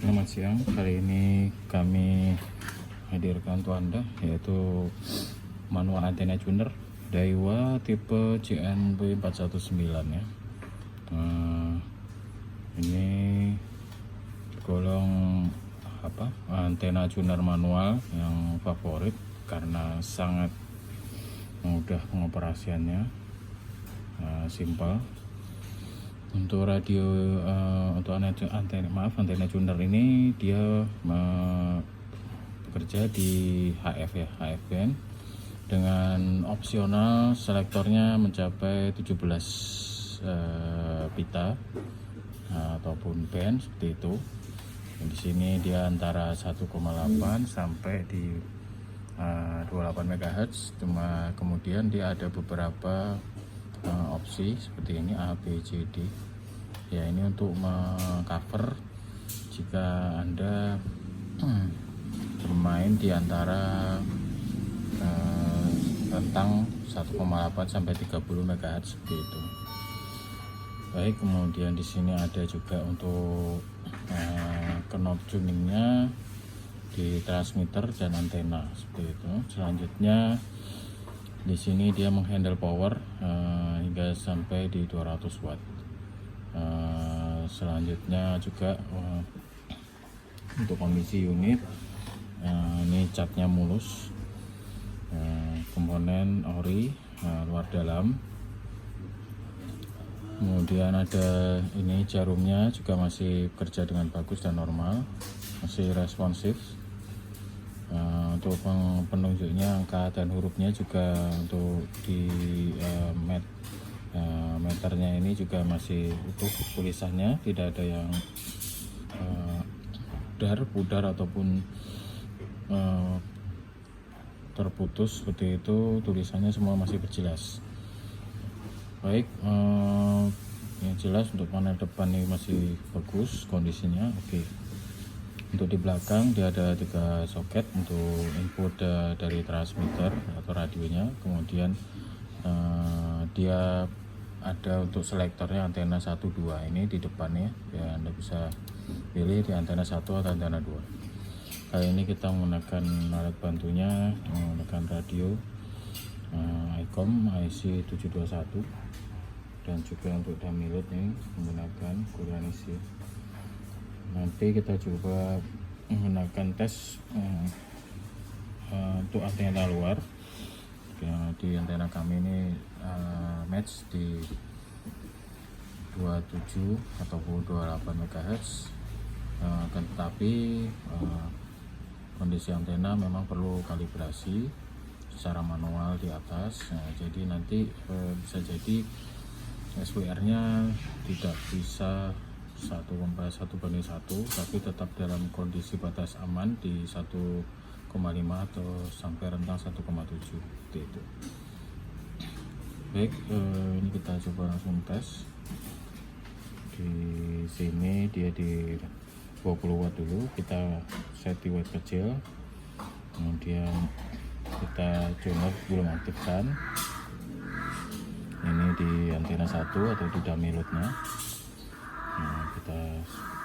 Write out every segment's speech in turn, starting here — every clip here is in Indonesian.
Selamat siang, kali ini kami hadirkan untuk Anda yaitu manual antena tuner Daiwa tipe JNB 419 ya. Ini golong antena tuner manual yang favorit karena sangat mudah pengoperasiannya, simpel. Untuk radio untuk antena tuner ini dia bekerja di HF ya, HF band dengan opsional selektornya mencapai 17 pita ataupun band seperti itu. Dan di sini dia antara 1,8 sampai di 28 MHz. Cuma kemudian dia ada beberapa opsi seperti ini A, B, C, D ya. Ini untuk mengcover jika Anda bermain di antara rentang 1,8 sampai 30 MHz seperti itu. Baik, kemudian di sini ada juga untuk knob tuningnya di transmitter dan antena seperti itu. Selanjutnya di sini dia menghandle power hingga sampai di 200 watt. Selanjutnya juga untuk kondisi unit, ini catnya mulus, komponen ori luar dalam. Kemudian ada ini jarumnya juga masih kerja dengan bagus dan normal, masih responsif. Untuk penunjuknya angka dan hurufnya juga untuk di meternya ini juga masih utuh tulisannya, tidak ada yang pudar ataupun terputus seperti itu. Tulisannya semua masih berjelas. Baik, yang jelas untuk panel depan ini masih bagus kondisinya. Oke. Untuk di belakang dia ada 3 soket untuk input dari transmitter atau radionya. Kemudian dia ada untuk selektornya antena 1, 2 ini di depannya ya. Anda bisa pilih di antena 1 atau antena 2. Kali ini kita menggunakan alat bantunya, menggunakan radio ICOM IC721 dan juga untuk dummy load ini menggunakan Kuranisi. Nanti kita coba menggunakan tes untuk antena luar. Di antena kami ini match di 27 ataupun 28 MHz, tetapi kondisi antena memang perlu kalibrasi secara manual di atas. Jadi nanti bisa jadi SWR nya tidak bisa 1,1 banding 1, tapi tetap dalam kondisi batas aman di 1,5 atau sampai rentang 1,7 seperti itu. Baik, ini kita coba langsung tes. Di sini dia di 20 watt dulu, kita set di watt kecil. Kemudian kita tuner belum aktifkan. Ini di antena 1 atau di dummy loadnya. Nah, kita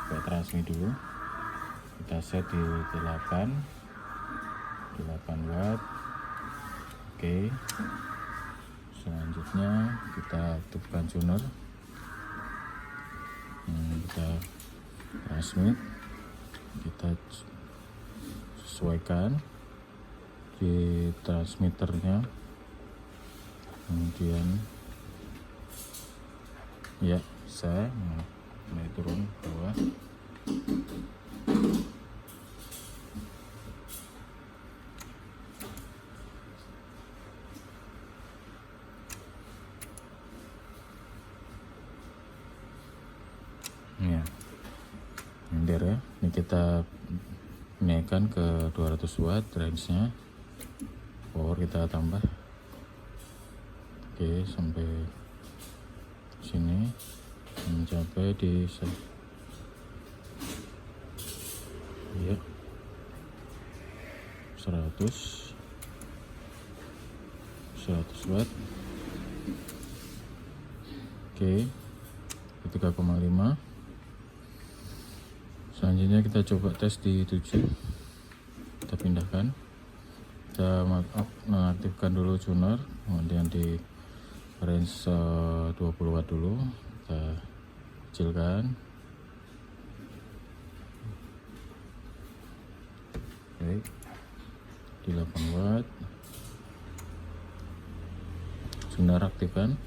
buat transmit dulu. Kita set di 8 watt. Oke. Selanjutnya kita aktifkan tuner. Kita transmit. Kita sesuaikan di transmitternya. Kemudian ya bisa mulai turun ke bawah. Ya, nyender ya. Ini kita naikkan ke 200 watt range-nya. Power kita tambah. Oke, sampai sini mencapai di ya 100 watt. Oke, 3,5 Selanjutnya kita coba tes di 7. Kita pindahkan, kita mengaktifkan dulu tuner, kemudian di range 20 watt dulu, kita kecilkan. Oke, di 8 watt tuner aktifkan,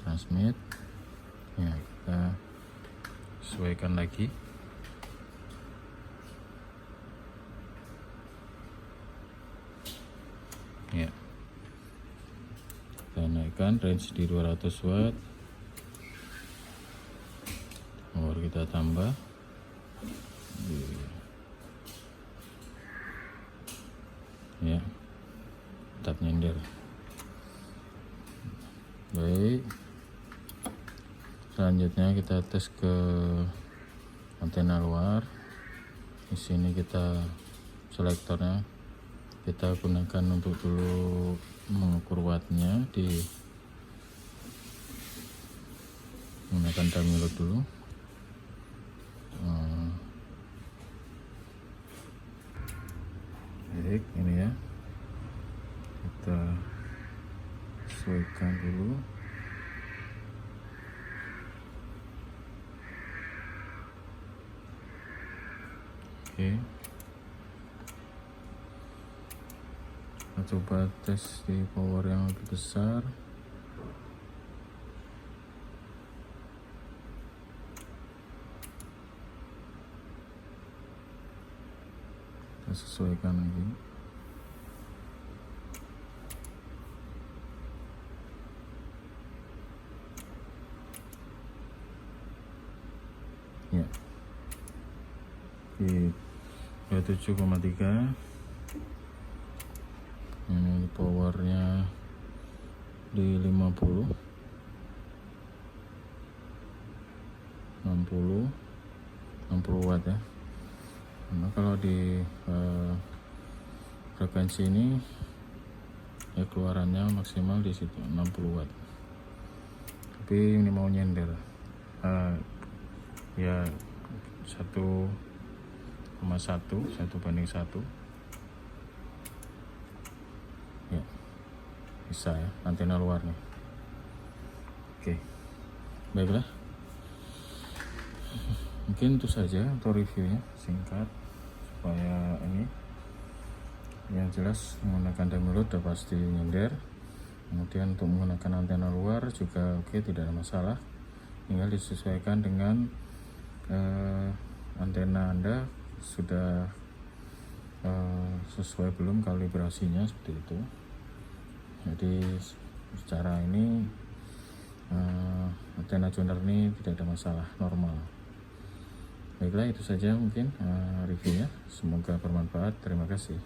transmit ya, kita sesuaikan lagi. Ya, kita naikkan range di 200 watt, power kita tambah. Ya, tetap nyender. Baik, selanjutnya kita tes ke antena luar. Di sini kita selektornya kita gunakan untuk dulu mengukur wattnya, di menggunakan dummy load dulu. Baik, ini ya, kita sesuaikan dulu. Oke, kita coba tes di power yang lebih besar. Kita sesuaikan lagi. Ya, di 27,3. Ini powernya di 50, 60 watt ya. Nah, kalau di frekuensi ini ya keluarannya maksimal di situ 60 watt. Tapi ini mau nyender, ya 1,1 ya, bisa ya, antena luarnya. Oke, baiklah, mungkin itu saja untuk reviewnya, singkat supaya ini yang jelas. Menggunakan dummy load udah pasti nyender, kemudian untuk menggunakan antena luar juga oke, tidak ada masalah. Tinggal disesuaikan dengan antena Anda sudah sesuai belum kalibrasinya, seperti itu. Jadi secara ini antena tuner ini tidak ada masalah, normal. Baiklah, itu saja mungkin reviewnya, semoga bermanfaat. Terima kasih.